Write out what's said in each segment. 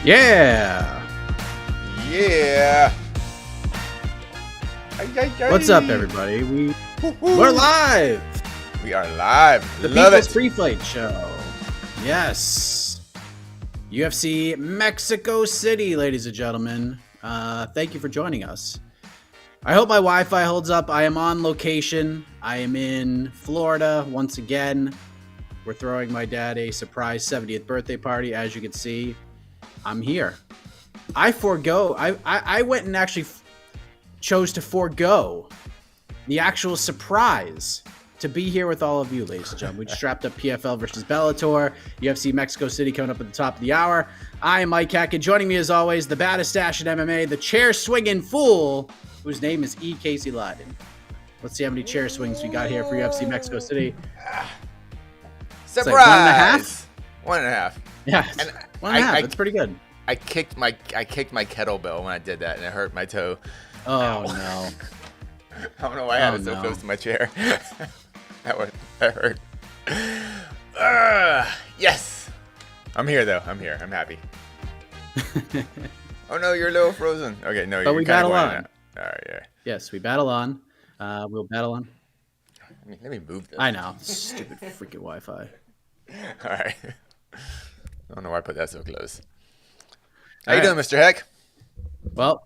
Yeah. Yeah. What's up, everybody? We're live. We are live. The Love People's it. Free Fight Show. Yes. UFC Mexico City, ladies and gentlemen. Thank you for joining us. I hope my Wi-Fi holds up. I am on location. I am in Florida once again. We're throwing my dad a surprise 70th birthday party. As you can see, I'm here. I went and actually chose to forego the actual surprise to be here with all of you, ladies and gentlemen. We just wrapped up PFL versus Bellator, UFC Mexico City coming up at the top of the hour. I am Mike Hackett. Joining me as always, the baddest dash in MMA, the chair swinging fool, whose name is Casey Leydon. Let's see how many chair swings we got here for UFC Mexico City. Surprise! Like 1.5? 1.5. Yeah, 1.5. That's pretty good. I kicked my kettlebell when I did that, and it hurt my toe. Oh, Ow. no. I don't know why I had it so close to my chair. that hurt. Yes. I'm here, though. I'm here. I'm happy. Oh, no, you're a little frozen. Okay, no, but you're we kind battle of on. All right, yeah. Yes, we battle on. We'll battle on. Let me move this. I know. Stupid freaking Wi-Fi. All right. I don't know why I put that so close. How you doing, Mr. Heck? Well,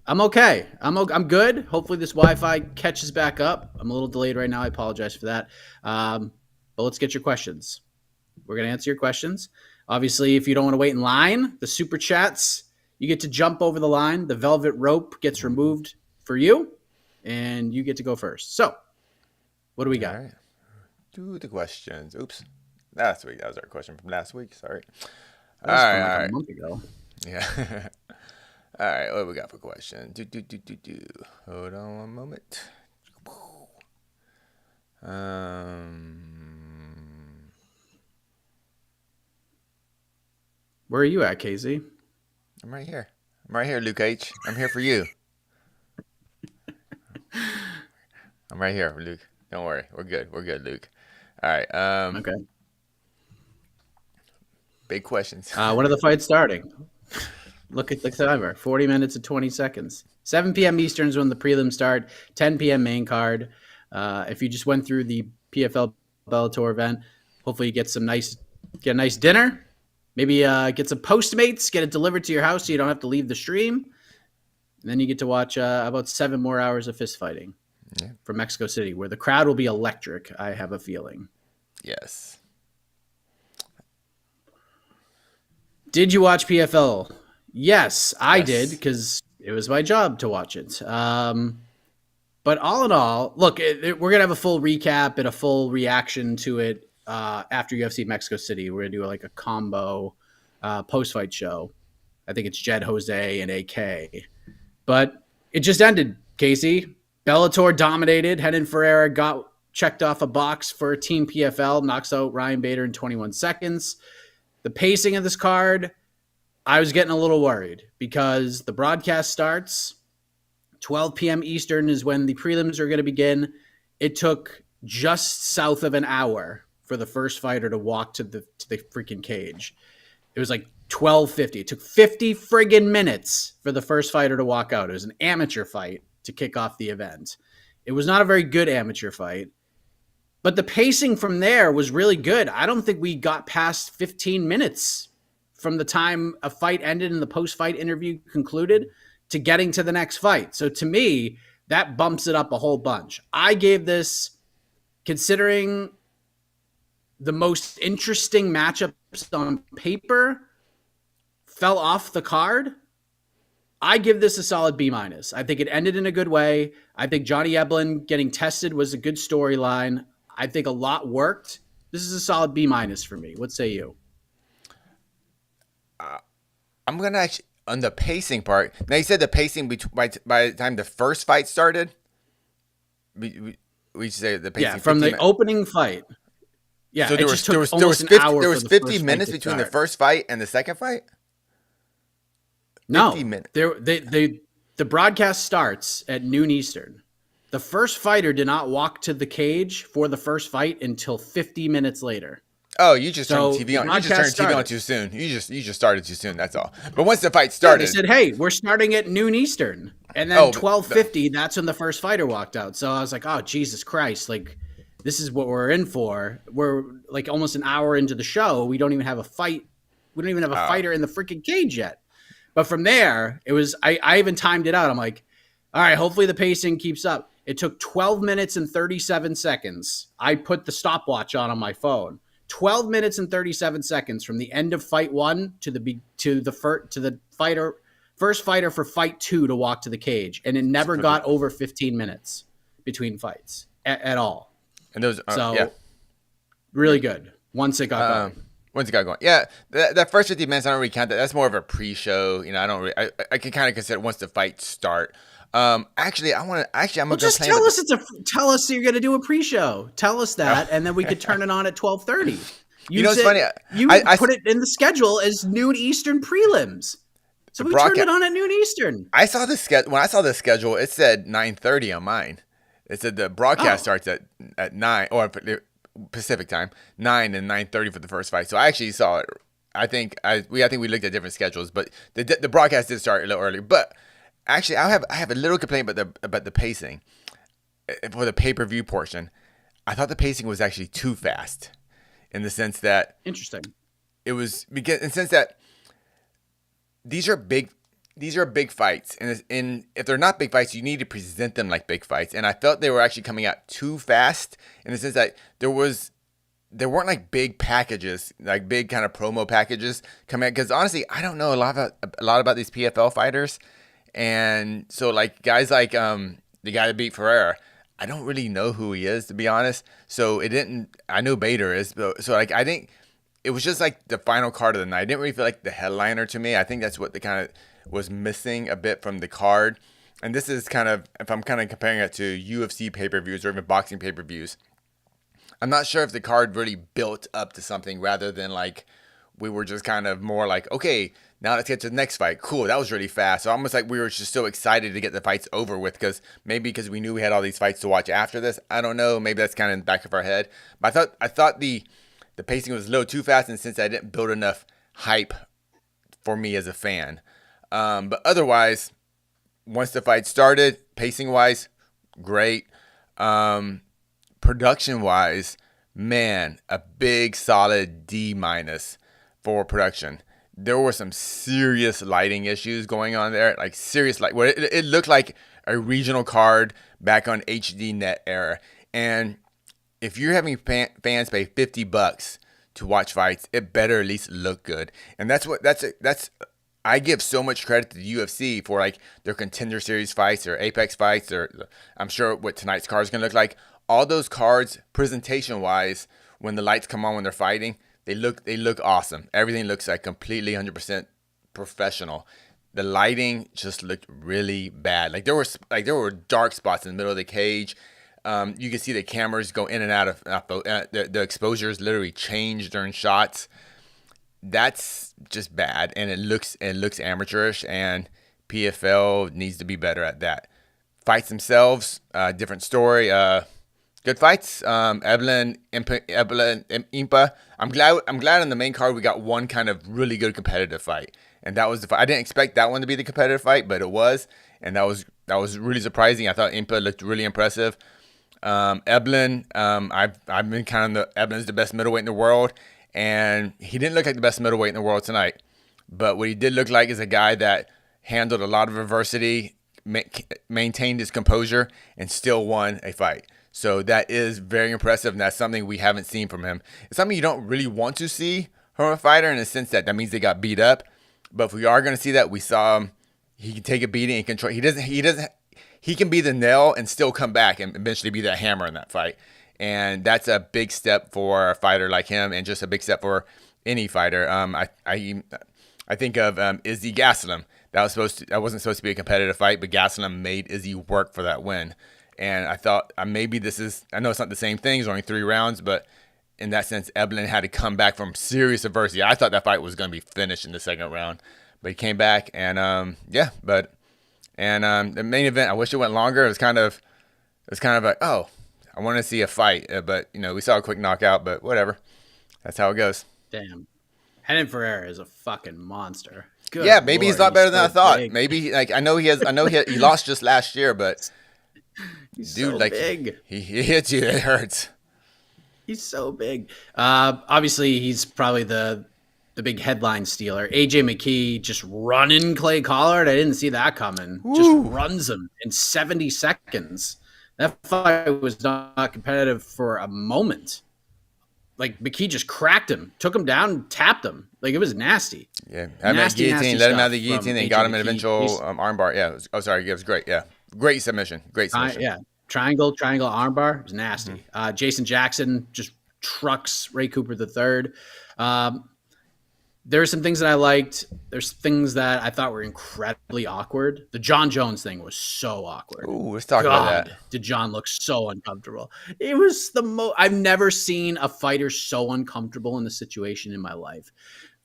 I'm okay. I'm good. Hopefully this Wi-Fi catches back up. I'm a little delayed right now. I apologize for that. But let's get your questions. We're going to answer your questions. Obviously, if you don't want to wait in line, the super chats, you get to jump over the line. The velvet rope gets removed for you, and you get to go first. So, what do we got? All right. Do the questions. Oops. Last week. That was our question from last week. Sorry. That was from like a month ago. Yeah. All right. What do we got for question? Hold on one moment. Where are you at, Casey? I'm right here. I'm right here, Luke H. I'm here for you. I'm right here, Luke. Don't worry. We're good. We're good, Luke. All right. Okay. Big questions. When are the fights starting? Look at the timer. 40 minutes and 20 seconds. 7 p.m. Eastern is when the prelims start. 10 p.m. main card. If you just went through the PFL Bellator event, hopefully you get a nice dinner. Maybe get some Postmates, get it delivered to your house so you don't have to leave the stream. And then you get to watch about 7 more hours of fist fighting from Mexico City, where the crowd will be electric, I have a feeling. Yes. Did you watch PFL? Yes, I did, because it was my job to watch it. But all in all, look, we're going to have a full recap and a full reaction to it after UFC Mexico City. We're going to do like a combo post-fight show. I think it's Jed Jose and AK. But it just ended, Casey. Bellator dominated. Renan Ferreira got checked off a box for Team PFL, knocks out Ryan Bader in 21 seconds. The pacing of this card, I was getting a little worried because the broadcast starts. 12 p.m. Eastern is when the prelims are going to begin. It took just south of an hour for the first fighter to walk to the freaking cage. It was like 12:50. It took 50 friggin' minutes for the first fighter to walk out. It was an amateur fight to kick off the event. It was not a very good amateur fight, but the pacing from there was really good. I don't think we got past 15 minutes from the time a fight ended and the post-fight interview concluded to getting to the next fight. So to me, that bumps it up a whole bunch. I gave this, considering the most interesting matchups on paper fell off the card, I give this a solid B-. I think it ended in a good way. I think Johnny Eblin getting tested was a good storyline. I think a lot worked. This is a solid B- for me. What say you? I'm going to actually, on the pacing part, now you said the pacing by the time the first fight started, we should say the pacing. Yeah, from the opening fight. Yeah, so there was 50 minutes between the first fight and the second fight? No, 50 minutes. The broadcast starts at noon Eastern. The first fighter did not walk to the cage for the first fight until 50 minutes later. Oh, you just turned So the TV the on. You just broadcast turned TV on started. too soon. You just started too soon. That's all. But once the fight Yeah, they started, said, "Hey, we're starting at noon Eastern," and then oh, 12:50. That's when the first fighter walked out. So I was like, "Oh, Jesus Christ! Like, this is what we're in for. We're like almost an hour into the show. We don't even have a fight. We don't even have a oh, fighter in the freaking cage yet." But from there, it was. I even timed it out. I'm like, "All right, hopefully the pacing keeps up." It took 12 minutes and 37 seconds. I put the stopwatch on my phone. 12 minutes and 37 seconds from the end of fight 1 to the first fighter for fight 2 to walk to the cage, and it never got over 15 minutes between fights at all. and those, yeah, So really good once it got going. once it got going, yeah, that first 50 minutes, I don't really count that. That's more of a pre-show. I don't really, I can kind of consider it once the fights start. Actually, I'm Well, gonna just complain tell about us tell us you're going to do a pre-show. Tell us that, and then we could turn it on at 12:30. You know what's funny? You I put it in the schedule as noon Eastern prelims, so we turned it on at noon Eastern. I saw the schedule. When I saw the schedule, it said 9:30 on mine. It said the broadcast starts at 9 or Pacific time, 9 and 9:30 for the first fight. So I actually saw it. I think we looked at different schedules, but the broadcast did start a little early. But actually, I have a little complaint about the pacing for the pay-per-view portion. I thought the pacing was actually too fast, in the sense that Interesting. it was, because in the sense that these are big fights, and if they're not big fights, you need to present them like big fights. And I felt they were actually coming out too fast, in the sense that there weren't like big packages, like big kind of promo packages coming out. Because honestly, I don't know a lot about these PFL fighters, and so like guys like the guy that beat Ferreira, I don't really know who he is, to be honest. So it didn't. I know Bader is, but so like I think it was just like the final card of the night. I didn't really feel like the headliner to me. I think that's what the kind of was missing a bit from the card. And this is kind of, if I'm kind of comparing it to UFC pay-per-views or even boxing pay-per-views, I'm not sure if the card really built up to something, rather than like we were just kind of more like, okay, now let's get to the next fight. Cool, that was really fast. So almost like we were just so excited to get the fights over with, because we knew we had all these fights to watch after this. I don't know, maybe that's kind of in the back of our head. But I thought the pacing was a little too fast, and since I didn't build enough hype for me as a fan. But otherwise, once the fight started, pacing wise, great. Production wise, man, a big solid D- for production. There were some serious lighting issues going on there, like serious light. Well, it looked like a regional card back on HD Net era. And if you're having fans pay $50 to watch fights, it better at least look good. And that's I give so much credit to the UFC for like their Contender Series fights or Apex fights, or I'm sure what tonight's card is going to look like. All those cards, presentation wise, when the lights come on when they're fighting, they look awesome. Everything looks like completely 100% professional. The lighting just looked really bad. Like there were dark spots in the middle of the cage. You can see the cameras go in and out of the exposures literally change during shots. That's just bad, and it looks amateurish, and PFL needs to be better at that. Fights themselves, different story. Good fights. Evelyn, Impa. I'm glad on the main card we got one kind of really good competitive fight, and that was the fight. I didn't expect that one to be the competitive fight, but it was, and that was really surprising. I thought Impa looked really impressive. Evelyn, I've been kind of Evelyn's the best middleweight in the world, and he didn't look like the best middleweight in the world tonight. But what he did look like is a guy that handled a lot of adversity, maintained his composure, and still won a fight. So that is very impressive, and that's something we haven't seen from him. It's something you don't really want to see from a fighter, in the sense that means they got beat up. But if we are going to see that, we saw him. He can take a beating and control. He can be the nail and still come back and eventually be that hammer in that fight. And that's a big step for a fighter like him, and just a big step for any fighter. I think of Izzy Gastelum. That wasn't supposed to be a competitive fight, but Gastelum made Izzy work for that win. And I thought maybe I know it's not the same thing, it's only 3 rounds, but in that sense, Evelyn had to come back from serious adversity. I thought that fight was going to be finished in the second round, but he came back, and the main event, I wish it went longer. It was kind of like, oh, I want to see a fight, but we saw a quick knockout, but whatever. That's how it goes. Damn. Henan Ferreira is a fucking monster. Yeah, Good maybe he's a lord, lot he's better than I so thought. big. Maybe like I know he has. I know he lost just last year, but He's dude, so like big. he hits you, it hurts. He's so big. Obviously, he's probably the big headline stealer. AJ McKee just running Clay Collard. I didn't see that coming. Just Woo. runs him in 70 seconds. That fight was not competitive for a moment. Like McKee just cracked him, took him down, tapped him. Like it was nasty. Yeah, had him at Nasty, nasty guillotine, let him out stuff of the from guillotine, and AJ got him an McKee. eventual armbar. Yeah, it was great. Yeah, great submission, great submission. Yeah, triangle armbar. It was nasty. Jason Jackson just trucks Ray Cooper the third. There are some things that I liked. There's things that I thought were incredibly awkward. The John Jones thing was so awkward. Ooh, let's talk about that. God, did John look so uncomfortable? It was the most. I've never seen a fighter so uncomfortable in the situation in my life.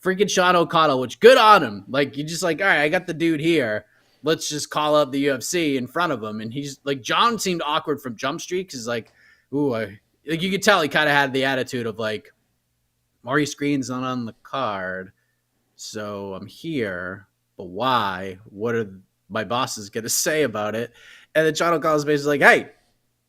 Freaking Sean O'Connell, which good on him. Like you just like, all right, I got the dude here. Let's just call up the UFC in front of him. And he's like, John seemed awkward from Jump Street because like, like you could tell he kind of had the attitude of like, Maurice Green's not on the card, so I'm here. But why? What are my bosses going to say about it? And then John O'Connell's basically like, hey,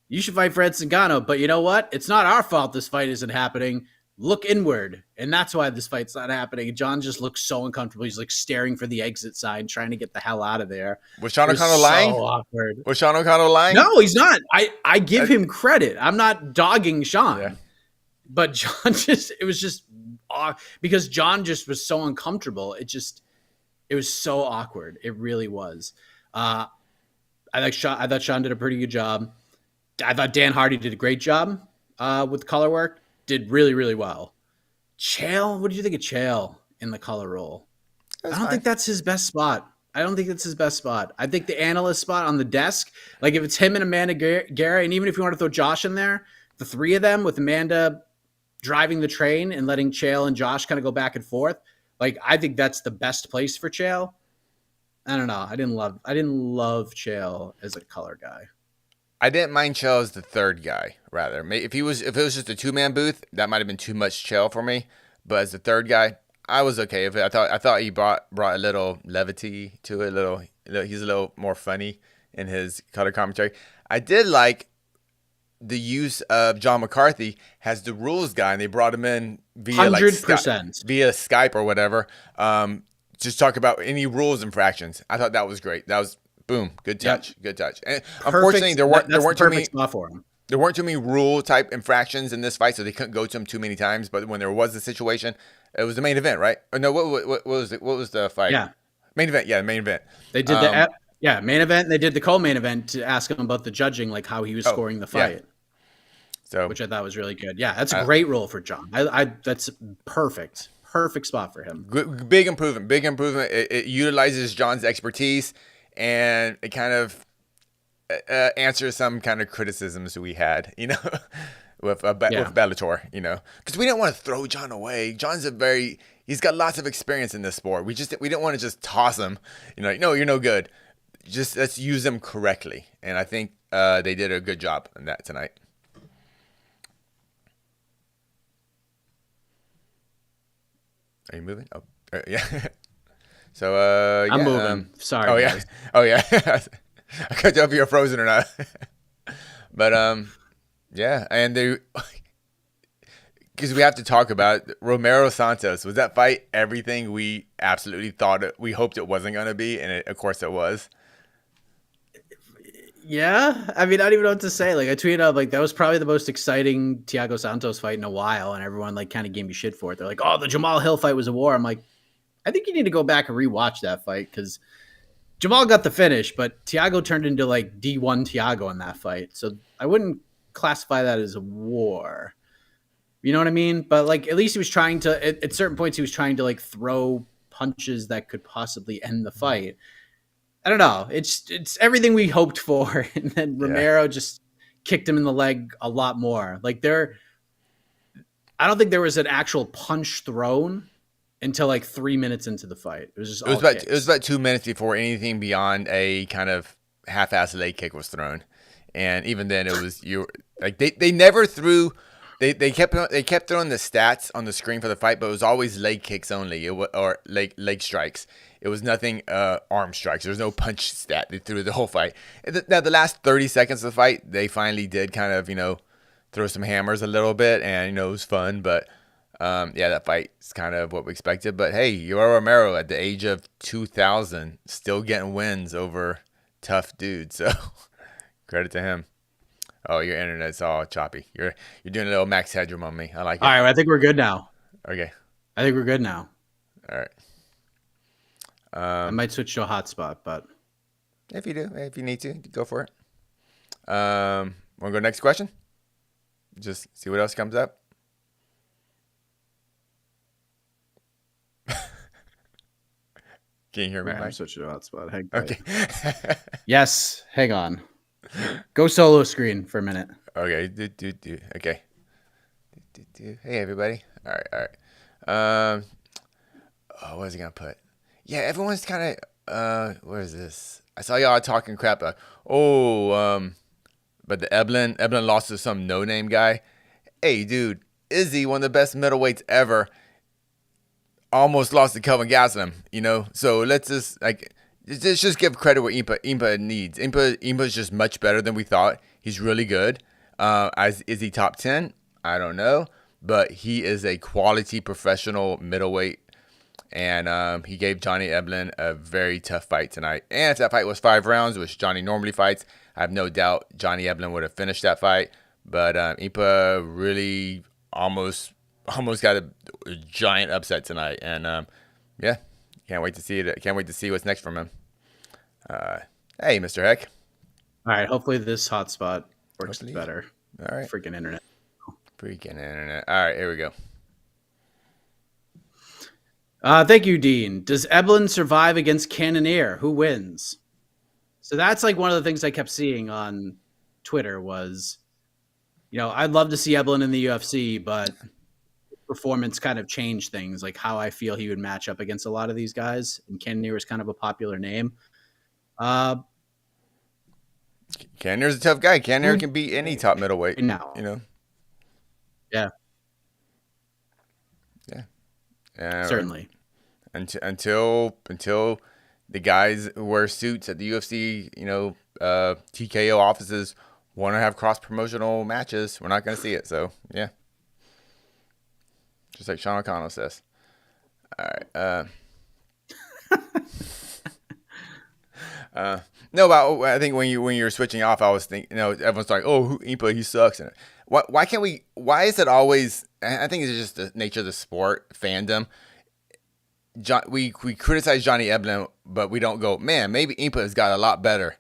you should fight Fred Zingano. But you know what? It's not our fault this fight isn't happening. Look inward. And that's why this fight's not happening. And John just looks so uncomfortable. He's like staring for the exit sign, trying to get the hell out of there. Was Sean O'Connell lying? So awkward. Was Sean O'Connell lying? No, he's not. I give him credit. I'm not dogging Sean. Yeah. But John it was just because John just was so uncomfortable. It was so awkward. It really was. I thought Sean did a pretty good job. I thought Dan Hardy did a great job with color work. Did really, really well. Chael, what did you think of Chael in the color role? I don't think that's his best spot. I think the analyst spot on the desk, like if it's him and Amanda Guerra, and even if you want to throw Josh in there, the three of them with Amanda driving the train and letting Chael and Josh kind of go back and forth. Like, I think that's the best place for Chael. I don't know. I didn't love Chael as a color guy. I didn't mind Chael as the third guy. Rather, if it was just a 2-man booth, that might have been too much Chael for me. But as the third guy, I was okay with it. I thought he brought a little levity to it. He's a little more funny in his color commentary. I did like the use of John McCarthy as the rules guy, and they brought him in via 100%. via Skype or whatever. Just talk about any rules infractions. I thought that was great. That was boom, good touch, Yep. good touch. And unfortunately, there weren't too many spot for him. There weren't too many rule type infractions in this fight, so they couldn't go to him too many times. But when there was a situation, it was the main event, right? Or no, what was it? What was the fight? Yeah, main event. Yeah, main event. They did main event. And they did the co-main event to ask him about the judging, like how he was scoring the fight. Yeah. So, which I thought was really good. Yeah, that's a great role for John. That's perfect spot for him. Big improvement. It utilizes John's expertise, and it kind of answers some kind of criticisms we had, with Bellator, because we didn't want to throw John away. John's he's got lots of experience in this sport. We didn't want to just toss him, no, you're no good. Just let's use him correctly, and I think they did a good job on that tonight. Are you moving? Oh, yeah. So I'm moving. Sorry. Oh yeah. Guys. Oh yeah. I couldn't tell if you're frozen or not. But yeah, and because we have to talk about Romero Santos. Was that fight everything we absolutely we hoped it wasn't going to be, and of course it was. Yeah, I mean, I don't even know what to say. Like, I tweeted out, like, that was probably the most exciting Thiago Santos fight in a while, and everyone, like, kind of gave me shit for it. They're like, oh, the Jamal Hill fight was a war. I'm like, I think you need to go back and rewatch that fight, because Jamal got the finish, but Thiago turned into, like, D1 Thiago in that fight. So I wouldn't classify that as a war. You know what I mean? But, like, at least he was trying to, at certain points, he was trying to, like, throw punches that could possibly end the fight. I don't know. It's everything we hoped for, and then Romero just kicked him in the leg a lot more. Like I don't think there was an actual punch thrown until like 3 minutes into the fight. It was just it was about 2 minutes before anything beyond a kind of half-assed leg kick was thrown, and even then it was they never threw They kept throwing the stats on the screen for the fight, but it was always leg kicks only, or leg strikes. It was nothing arm strikes. There was no punch stat. They threw the whole fight. Now the last 30 seconds of the fight, they finally did kind of throw some hammers a little bit, and it was fun. But yeah, that fight is kind of what we expected. But hey, Yoel Romero at the age of 2,000 still getting wins over tough dudes. So credit to him. Oh, your internet's all choppy. You're doing a little Max Headroom on me. I like it. All right, I think we're good now. Okay. I think we're good now. All right. I might switch to a hotspot, but if you need to, go for it. Want to go next question? Just see what else comes up. Can you hear me, right, Mike? I'm switching to a hotspot. Hang Okay. Yes, hang on. Go solo screen for a minute. Okay. Okay. Hey, everybody. All right. Oh, what is he gonna put? Yeah, everyone's kind of. Where is this? I saw y'all talking crap. But the Eblin lost to some no-name guy. Hey, dude, Izzy, one of the best middleweights ever, almost lost to Kelvin Gastelum. So let's just give credit where Impa needs. Impa's just much better than we thought. He's really good. Is he top 10? I don't know, but he is a quality professional middleweight. And he gave Johnny Eblin a very tough fight tonight. And if that fight was 5 rounds, which Johnny normally fights, I have no doubt Johnny Eblin would have finished that fight. But Impa really almost got a giant upset tonight. And yeah, can't wait to see it. Can't wait to see what's next from him. Hey, Mr. Heck. All right, hopefully this hotspot works better. All right. Freaking internet. All right, here we go. Thank you, Dean. Does Eblin survive against Cannonier? Who wins? So that's like one of the things I kept seeing on Twitter was, I'd love to see Eblin in the UFC, but performance kind of changed things, like how I feel he would match up against a lot of these guys. And Cannonier is kind of a popular name. Cannonier's a tough guy. Cannonier can beat any top middleweight. Now. Yeah. Yeah. Certainly. Until the guys who wear suits at the UFC, TKO offices want to have cross promotional matches, we're not going to see it. So yeah, just like Sean O'Connell says. All right. No, but I think when you were switching off, I was thinking, everyone's like, "Oh, Impa, he sucks." And why can't we? Why is it always? I think it's just the nature of the sport fandom. We criticize Johnny Eblin, but we don't go, man, maybe Impa has got a lot better.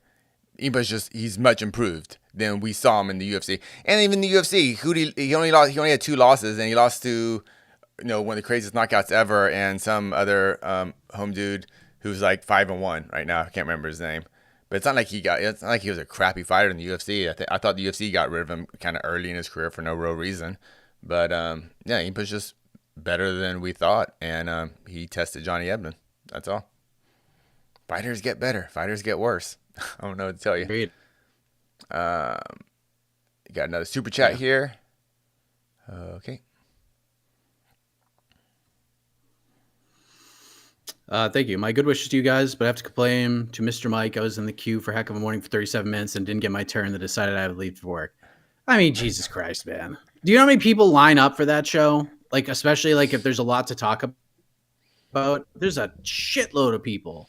He's much improved than we saw him in the UFC. And even in the UFC, he only had 2 losses, and he lost to one of the craziest knockouts ever, and some other home dude who's like 5-1 right now. I can't remember his name. But it's not like he was a crappy fighter in the UFC. I thought the UFC got rid of him kind of early in his career for no real reason. But yeah, Impa's just better than we thought, and he tested Johnny Eblin. That's all. Fighters get better. Fighters get worse. I don't know what to tell you. Agreed. You got another super chat here. Okay. Thank you. My good wishes to you guys, but I have to complain to Mr. Mike. I was in the queue for Heck of a Morning for 37 minutes and didn't get my turn. That decided I would leave for work. I mean, Jesus Christ, man. Do you know how many people line up for that show? Like, especially like if there's a lot to talk about, there's a shitload of people.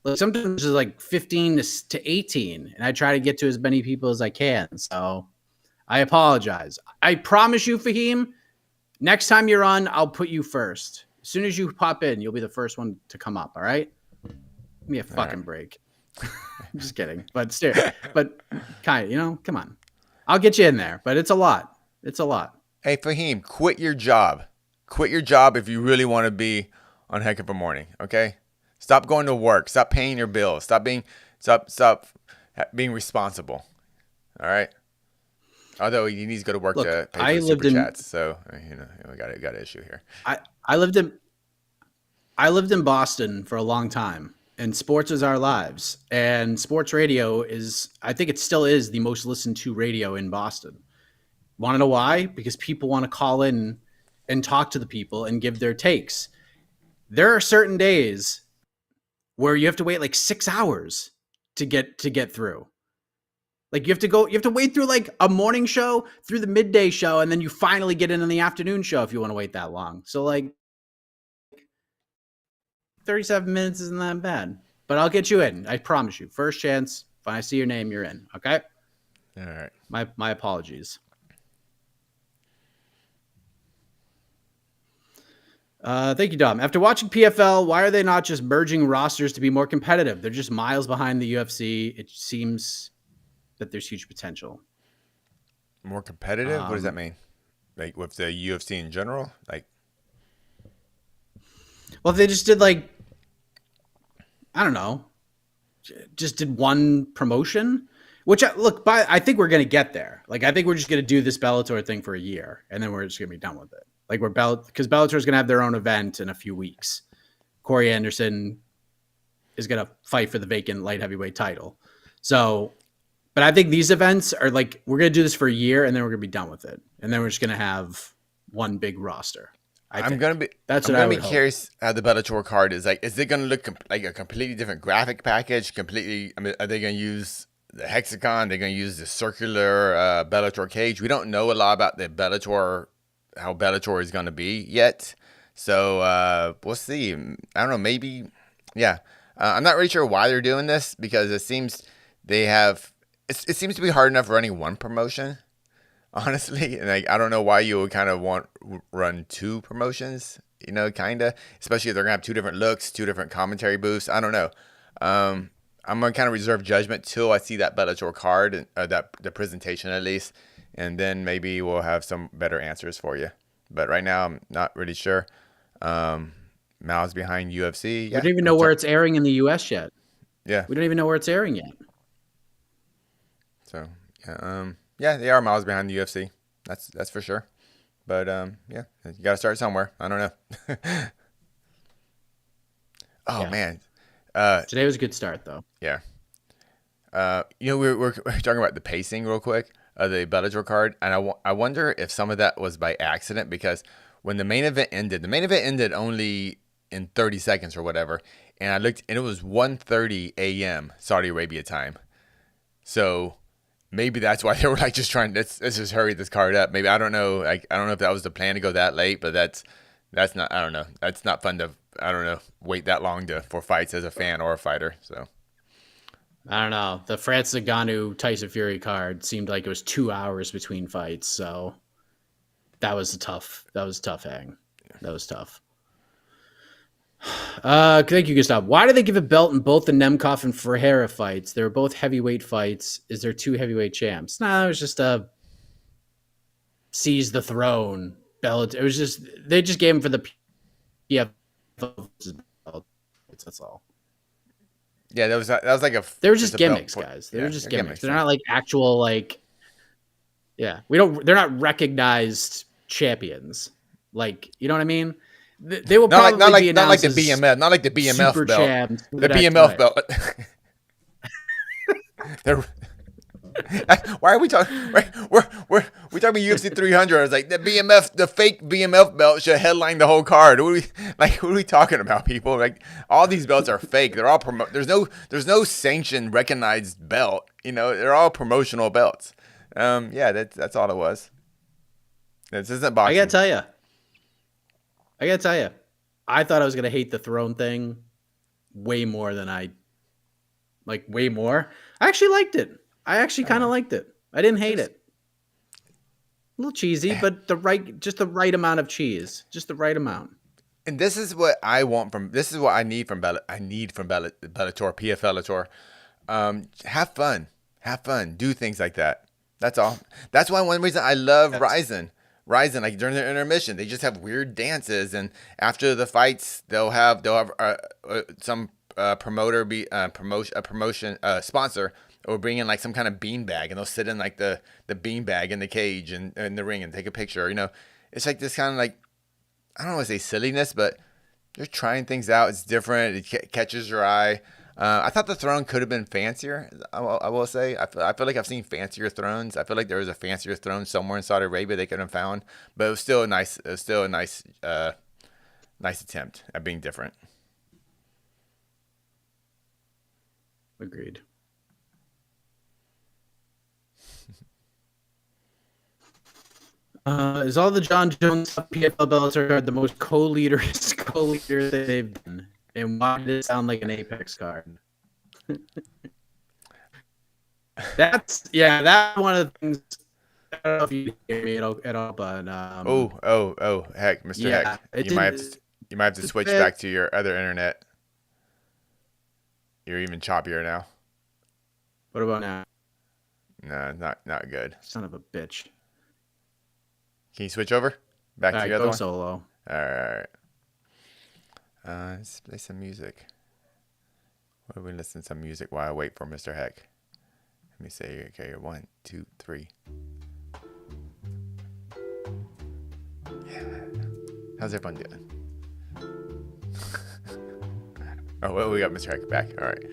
Like sometimes it's like 15 to 18, and I try to get to as many people as I can. So I apologize. I promise you, Fahim, next time you're on, I'll put you first. As soon as you pop in, you'll be the first one to come up. All right? Give me a fucking break. I'm just kidding. But kind of, come on. I'll get you in there, but it's a lot. It's a lot. Hey, Fahim, quit your job. Quit your job if you really want to be on Heck of a Morning, okay? Stop going to work. Stop paying your bills. Stop being responsible. All right? Although he needs to go to work to pay for the super chats, so we got an issue here. I lived in Boston for a long time, and sports is our lives. And sports radio I think it still is the most listened to radio in Boston. Want to know why? Because people want to call in and talk to the people and give their takes. There are certain days where you have to wait like 6 hours to get through. Like you have to wait through like a morning show, through the midday show, and then you finally get in on the afternoon show if you want to wait that long. So like 37 minutes isn't that bad. But I'll get you in. I promise you. First chance. If I see your name, you're in. Okay? All right. My apologies. Thank you, Dom. After watching PFL, why are they not just merging rosters to be more competitive? They're just miles behind the UFC. It seems that there's huge potential. More competitive? What does that mean? Like with the UFC in general? Like, well, if they just did like, I don't know, just did one promotion, which I think we're going to get there. Like, I think we're just going to do this Bellator thing for a year and then we're just going to be done with it. Like because Bellator is going to have their own event in a few weeks. Corey Anderson is going to fight for the vacant light heavyweight title. So, but I think these events are like, we're going to do this for a year and then we're going to be done with it. And then we're just going to have one big roster. I'm gonna be curious how the Bellator card is. Like, is it gonna look like a completely different graphic package? Completely. I mean, are they gonna use the hexagon? They're gonna use the circular Bellator cage. We don't know a lot about the Bellator, how Bellator is gonna be yet. So we'll see. I don't know. Maybe, yeah. I'm not really sure why they're doing this because it seems they have. It seems to be hard enough running one promotion. Honestly, and like I don't know why you would kind of run two promotions, kind of, especially if they're gonna have two different looks, two different commentary booths. I don't know. I'm gonna kind of reserve judgment till I see that Bellator card, the presentation at least, and then maybe we'll have some better answers for you. But right now, I'm not really sure. Miles behind UFC. Yeah, we don't even know where it's airing in the US yet. Yeah, we don't even know where it's airing yet. So yeah. Yeah, they are miles behind the UFC. That's for sure. But yeah, you got to start somewhere. I don't know. Man, today was a good start though. Yeah. We're talking about the pacing real quick of the Bellator card, and I wonder if some of that was by accident because when the main event ended only in 30 seconds or whatever, and I looked and it was 1:30 a.m. Saudi Arabia time. So maybe that's why they were like just trying. Let's just hurry this card up. Maybe I don't know. Like I don't know if that was the plan to go that late, but that's not. I don't know. That's not fun to. I don't know. Wait that long for fights as a fan or a fighter. So I don't know. The Francis Ngannou Tyson Fury card seemed like it was 2 hours between fights. So that was a tough hang. That was tough. Thank you, Gustav. Why did they give a belt in both the Nemkov and Ferreira fights? They were both heavyweight fights. Is there two heavyweight champs? No, it was just a seize the throne belt. It was just they just gave him for the PFL. That's all. Yeah, that was like a. They were just gimmicks, guys. They were just gimmicks. They're not like actual like. Yeah, they're not recognized champions. Like, you know what I mean? They will probably not like the BMF belt. The BMF belt. Why are we talking? We're talking about UFC 300. I was like the BMF, the fake BMF belt should headline the whole card. What are we talking about, people? Like all these belts are fake. They're all There's no sanctioned recognized belt. They're all promotional belts. Yeah, that's all it was. This isn't boxing. I gotta tell you, I thought I was gonna hate the throne thing way more than way more. I actually liked it. I actually kind of liked it. I didn't hate it. A little cheesy, but just the right amount of cheese, just the right amount. And this is what I want this is what I need from Bellator, PFLator. Have fun, do things like that. That's all. That's why one reason I love Ryzen, like during their intermission, they just have weird dances, and after the fights, they'll have some promoter promotion sponsor or bring in like some kind of bean bag, and they'll sit in like the bean bag in the cage and in the ring and take a picture. It's like this kind of like, I don't want to say silliness, but they're trying things out. It's different. It catches your eye. I thought the throne could have been fancier. I will say. I feel like I've seen fancier thrones. I feel like there was a fancier throne somewhere in Saudi Arabia they could have found, but it was still a nice. It was still a nice, nice attempt at being different. Agreed. Is all the John Jones PFL Bellator card the most co-leader that they've been? And why did it sound like an Apex card? That's one of the things. I don't know if you hear me at all, but Heck, Mr. yeah, Heck, it you might have to switch didn't. back to your other internet. You're even choppier now. What about now? No, not good. Son of a bitch. Can you switch over back All to right, the other go one? solo. All right. Let's play some music. What do we listen to some music while I wait for Mr. Heck? Let me say, okay, 1, 2, 3. Yeah. How's everyone doing? Oh, well, we got Mr. Heck back. All right.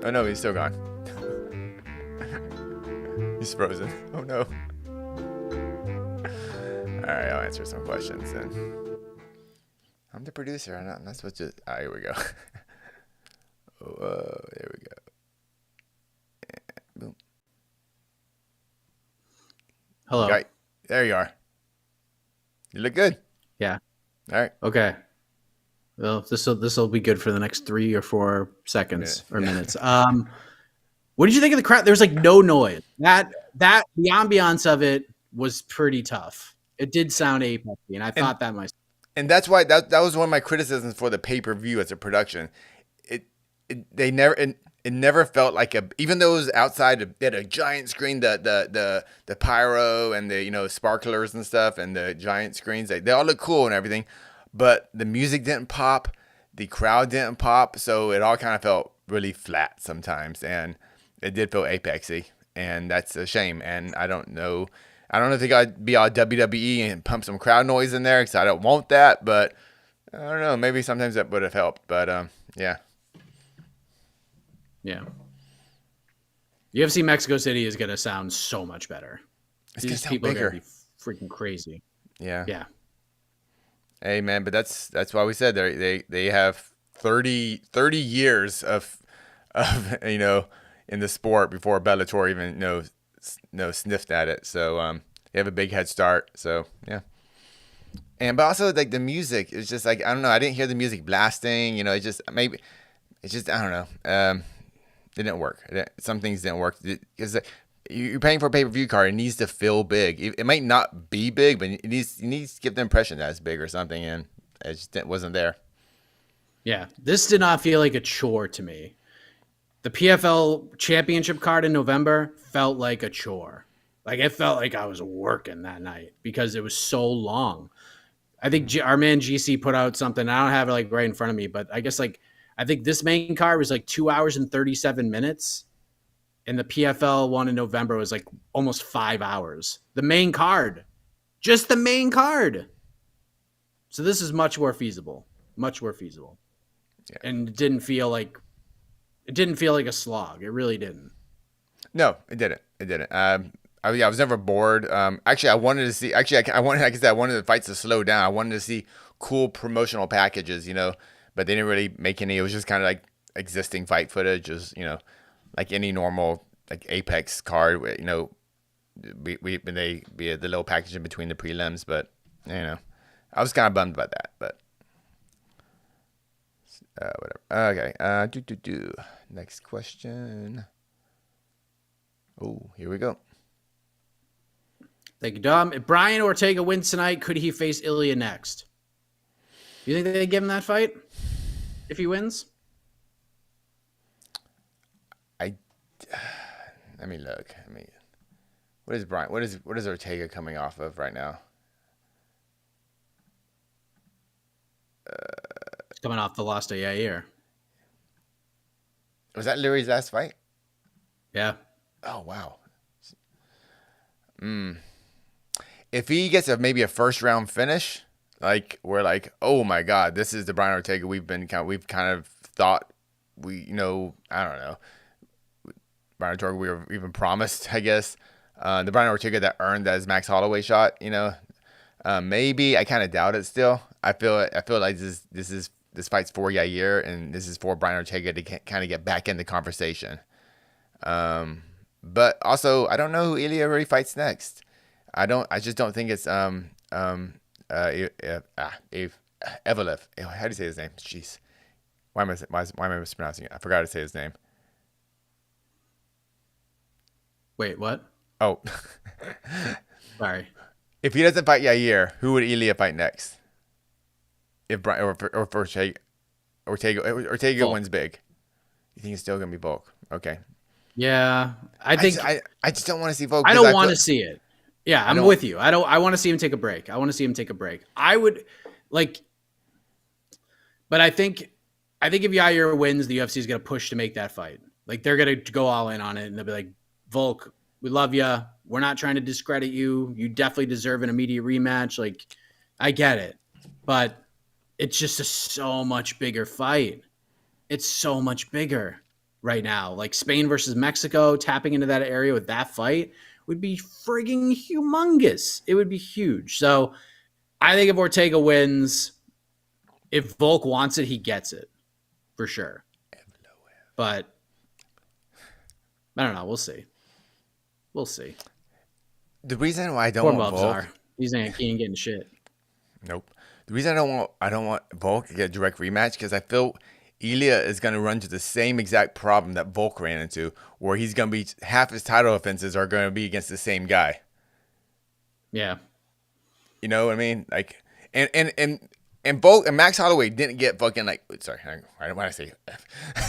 Oh, no, he's still gone. He's frozen. Oh, no. All right, I'll answer some questions then. I'm the producer. I'm not supposed to. Ah, here we go. There we go. And boom. Hello. Okay, there you are. You look good. Yeah. All right. Okay. Well, this will be good for the next 3 or 4 seconds or minutes. What did you think of the crowd? There was like no noise. That the ambiance of it was pretty tough. It did sound apexy, and I thought that myself. And that's why that was one of my criticisms for the pay-per-view as a production. It never felt like even though it was outside, they had a giant screen, the pyro and the sparklers and stuff, and the giant screens, they all look cool and everything, but the music didn't pop, the crowd didn't pop, so it all kind of felt really flat sometimes, and it did feel apexy, and that's a shame. And I don't know if they got to be all WWE and pump some crowd noise in there, because I don't want that, but I don't know. Maybe sometimes that would have helped, but yeah. Yeah. UFC Mexico City is going to sound so much better. These people are going to be freaking crazy. Yeah. Yeah. Hey, man, but that's why we said they have 30 years of in the sport before Bellator even sniffed at it. So they have a big head start. So yeah. But also like the music is just like, I don't know, I didn't hear the music blasting. I don't know. It didn't work. Some things didn't work because you're paying for a pay-per-view card. It needs to feel big. It might not be big, but it needs to give the impression that it's big or something, and it just wasn't there. Yeah, this did not feel like a chore to me. The PFL championship card in November felt like a chore. Like it felt like I was working that night because it was so long. I think our man GC put out something. I don't have it like right in front of me, but I guess I think this main card was like 2 hours and 37 minutes. And the PFL one in November was like almost 5 hours. The main card. Just the main card. So this is much more feasible. Much more feasible. Yeah. And it didn't feel like a slog. It really didn't. No, it didn't. I was never bored. Actually, I wanted to see. Actually, I wanted the fights to slow down. I wanted to see cool promotional packages, but they didn't really make any. It was just kind of like existing fight footage, just like any normal like Apex card. When they be the little package in between the prelims, but I was kind of bummed about that. But whatever. Okay. Next question. Oh, here we go. Thank you, Dom. If Brian Ortega wins tonight, could he face Ilya next? You think they give him that fight if he wins? Let me look. What is Brian? What is Ortega coming off of right now? Coming off the loss to Yair. Was that Leary's last fight? Yeah. Oh wow. If he gets maybe a first round finish, like we're like, oh my god, this is the Brian Ortega we've kind of thought I don't know, Brian Ortega we were even promised, I guess. The Brian Ortega that earned that Max Holloway shot, maybe I kind of doubt it still. I feel like this fight's for Yair, and this is for Brian Ortega to kind of get back in the conversation. But also, I don't know who Ilya really fights next. I just don't think it's Evelev. How do you say his name? Jeez, why am I mispronouncing it? I forgot to say his name. Wait, what? Oh, Sorry. if he doesn't fight Yair, who would Ilya fight next? If Brian or if Ortega Volk. wins big, you think it's still gonna be Volk? Okay. Yeah, I think I just don't want to see Volk. I don't want to see it. Yeah, I'm don't. with you. I want to see him take a break. I want to see him take a break. I would like, but I think if Yair wins, the UFC is going to push to make that fight. Like they're going to go all in on it, and they'll be like, Volk, we love you. We're not trying to discredit you. You definitely deserve an immediate rematch. Like, I get it, but it's just a so much bigger fight. It's so much bigger right now. Like Spain versus Mexico, tapping into that area with that fight would be frigging humongous. It would be huge. So I think if Ortega wins, if Volk wants it, he gets it for sure. But I don't know. We'll see. We'll see. The reason why I don't Poor want Volk, he ain't getting shit. nope. The reason I don't want Volk to get a direct rematch because I feel Ilya is going to run into the same exact problem that Volk ran into, where he's going to be half his title offenses are going to be against the same guy. Yeah. You know what I mean? Like, and Volk and Max Holloway didn't get fucking like. Sorry, I don't want to say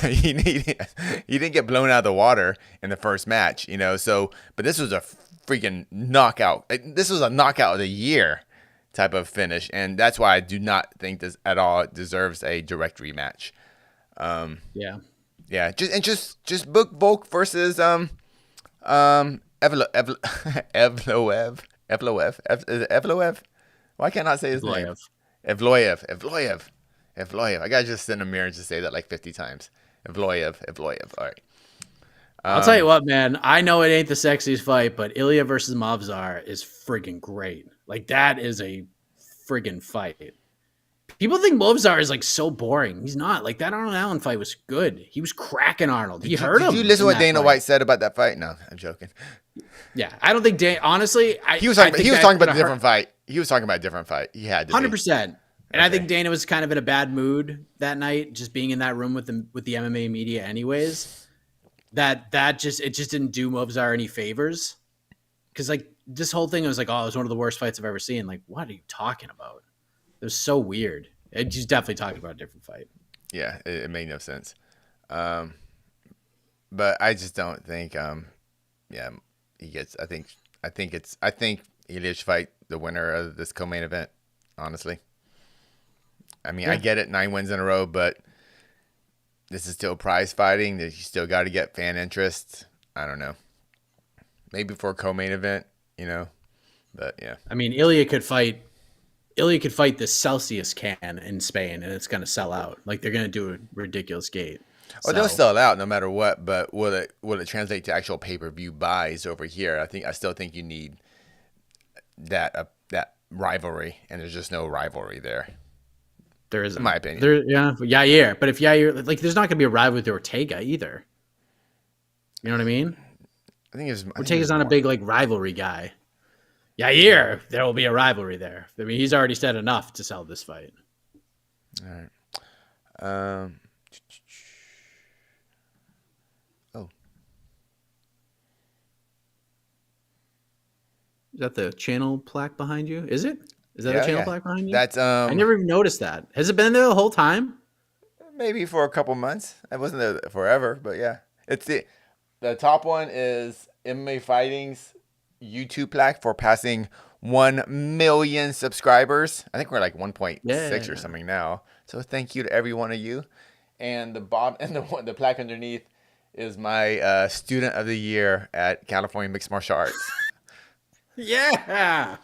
he didn't get blown out of the water in the first match. So but this was a freaking knockout. This was a knockout of the year type of finish, and that's why I do not think this at all deserves a direct rematch. Yeah. Yeah, just book Volk versus Evloev. Why can't I say his name? Evloev. I gotta just sit in a mirror and just say that like 50 times. Evloev. All right. I'll tell you what, man. I know it ain't the sexiest fight, but Ilya versus Movsar is friggin' great. Like that is a friggin' fight. People think Movsar is like so boring. He's not. Like that Arnold Allen fight was good. He was cracking Arnold. He hurt him. Did you listen to what Dana fight. White said about that fight? No, I'm joking. Yeah, I don't think honestly. He was talking about a different fight. He was talking about a different fight. He had to 100%. And I Okay. think Dana was kind of in a bad mood that night, just being in that room with the MMA media, anyways. That just didn't do Movsar any favors, because like this whole thing was like, oh, it was one of the worst fights I've ever seen. Like, what are you talking about? It was so weird. He's definitely talking about a different fight. Yeah, it made no sense. But I just don't think. Yeah, he gets. I think Ilya should fight the winner of this co-main event. Honestly, I mean, I get it, 9 wins in a row, but this is still prize fighting. That you still got to get fan interest. I don't know. Maybe for a co-main event, But yeah, I mean, Ilya could fight the Celsius can in Spain, and it's going to sell out. Like they're going to do a ridiculous gate. well, they'll sell it out no matter what. But will it translate to actual pay-per-view buys over here? I still think you need that rivalry, and there's just no rivalry there. There isn't, in my opinion. Yair. But if Yair, like, there's not going to be a rivalry with Ortega either. You know what I mean? I think Ortega's not a big like rivalry guy. Yair, there will be a rivalry there. I mean, he's already said enough to sell this fight. All right. Oh, Is that the channel plaque behind you? Is it? Is that a channel plaque behind you? That's I never even noticed that. Has it been there the whole time? maybe for a couple months. It wasn't there forever, but yeah. It's the top one is MMA Fighting's YouTube plaque for passing 1 million subscribers. I think we're like 1.6 or something now. So thank you to every one of you. And the bottom and the plaque underneath is my student of the year at California Mixed Martial Arts. Yeah.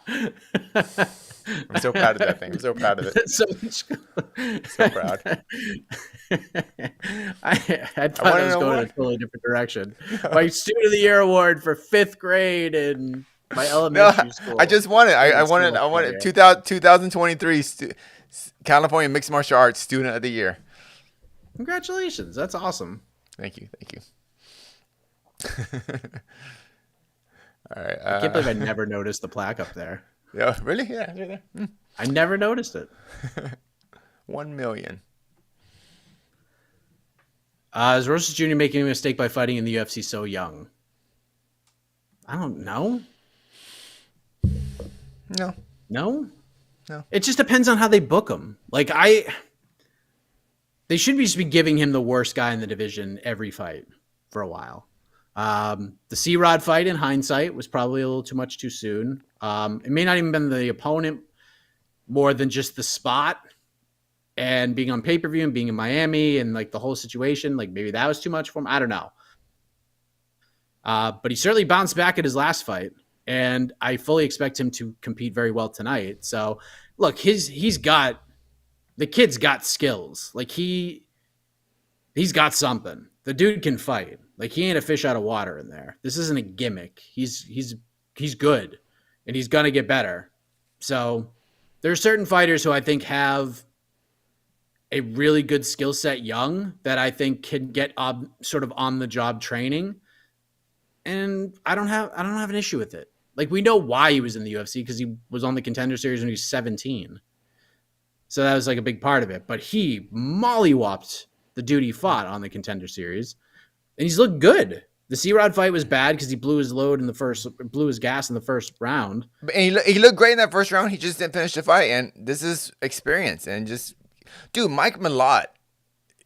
I'm so proud of that thing. I'm so proud of it. So, So proud. I I thought want I an was going in a award. totally different direction. No, My Student of the Year award for fifth grade in my no, elementary I school. just won it. I Freaking won it. Student I of won the it. Year. 2023 California Mixed Martial Arts Student of the Year. Congratulations. That's awesome. Thank you. Thank you. All right. I can't believe I never noticed the plaque up there. Yeah, really? Yeah, it's right there. I never noticed it. 1 million. Is Rosas Jr. making a mistake by fighting in the UFC so young? I don't know. No, No? no. It just depends on how they book him. They should just be giving him the worst guy in the division every fight for a while. The C-Rod fight, in hindsight, was probably a little too much too soon. It may not even been the opponent more than just the spot and being on pay-per-view and being in Miami and like the whole situation. Like maybe that was too much for him. I don't know. But he certainly bounced back at his last fight, and I fully expect him to compete very well tonight. So, look, he's got the kid's got skills. Like he's got something. The dude can fight. Like he ain't a fish out of water in there. This isn't a gimmick. He's good, and he's gonna get better. So there are certain fighters who I think have a really good skill set young that I think can get sort of on the job training, and I don't have an issue with it. Like we know why he was in the UFC because he was on the Contender Series when he was 17. So that was like a big part of it. But he mollywopped the dude he fought on the Contender Series, and he's looked good. The C-Rod fight was bad because he blew his gas in the first round. And he looked great in that first round. He just didn't finish the fight. And this is experience. And just, dude, Mike Malott.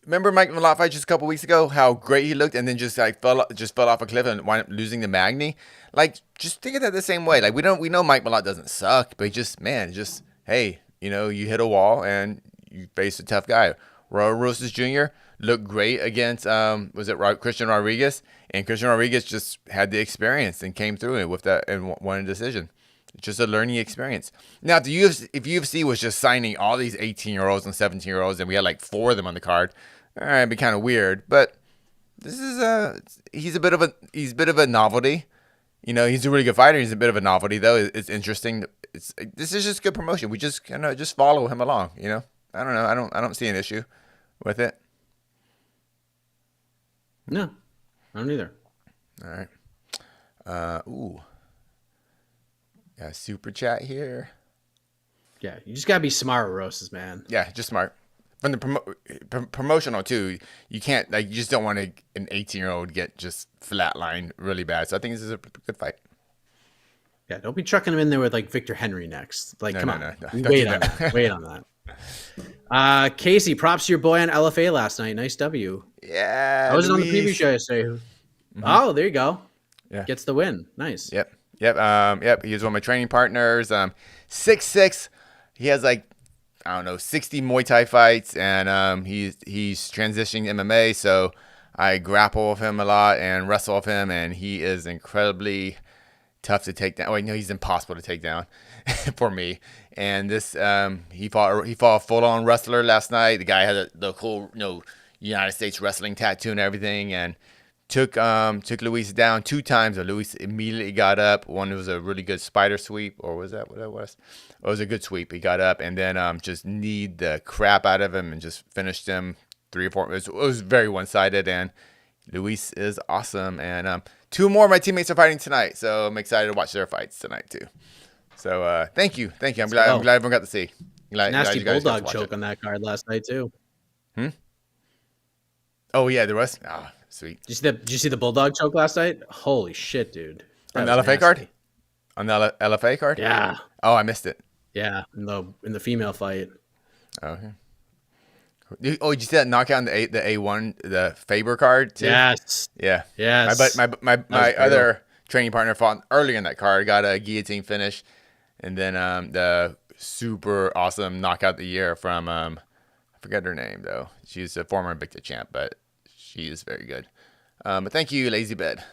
Remember Mike Malott fight just a couple weeks ago? How great he looked, and then just like fell off a cliff and wound up losing the Magny. Like, just think of that the same way. Like we know Mike Malott doesn't suck, but hey, you hit a wall and you face a tough guy. Roy Rosas Jr. looked great against Christian Rodriguez, and Christian Rodriguez just had the experience and came through it with that and won a decision. It's just a learning experience. Now, if UFC was just signing all these 18-year-olds and 17-year-olds, and we had like 4 of them on the card, all right, it'd be kind of weird. But this is he's a bit of a novelty. He's a really good fighter. He's a bit of a novelty, though. It's interesting. This is just good promotion. We just kind of just follow him along. I don't know. I don't see an issue with it. No, I don't either. All right. Got a super chat here. Yeah, you just gotta be smart, Rosas, man. Yeah, just smart. From the promotional too, you can't you just don't want an 18-year-old get just flatlined really bad. So I think this is a good fight. Yeah, don't be trucking him in there with like Victor Henry next. Like, come on, no. wait on that. Wait on that. Casey, props to your boy on LFA last night. Nice W. Yeah, I was on the preview show yesterday. Mm-hmm. Oh, there you go. Yeah, gets the win. Nice. Yep. He's one of my training partners. 6'6". He has 60 Muay Thai fights, and he's transitioning to MMA. So I grapple with him a lot and wrestle with him, and he is incredibly tough to take down. No, he's impossible to take down for me. And this, he fought a full-on wrestler last night. The guy had the cool, United States wrestling tattoo and everything, and took Luis down 2 times. And Luis immediately got up. One was a really good spider sweep, or was that what it was? It was a good sweep. He got up and then just kneed the crap out of him and just finished him 3 or 4. It was very one-sided, and Luis is awesome. And 2 more of my teammates are fighting tonight, so I'm excited to watch their fights tonight too. So thank you. I'm glad everyone got to see. Nasty bulldog choke on that card last night too. Oh yeah, there was. Oh, sweet. Did you see the bulldog choke last night? Holy shit, dude! On the LFA card. On the LFA card. Yeah. Oh, I missed it. Yeah, in the female fight. Okay. Oh, did you see that knockout on the A1, the Faber card too? Yes. Yeah. Yes. My other training partner fought earlier in that card, got a guillotine finish, and then the super awesome knockout of the year from I forget her name though. She's a former Invicta champ, but she is very good. But thank you, Lazy Bed.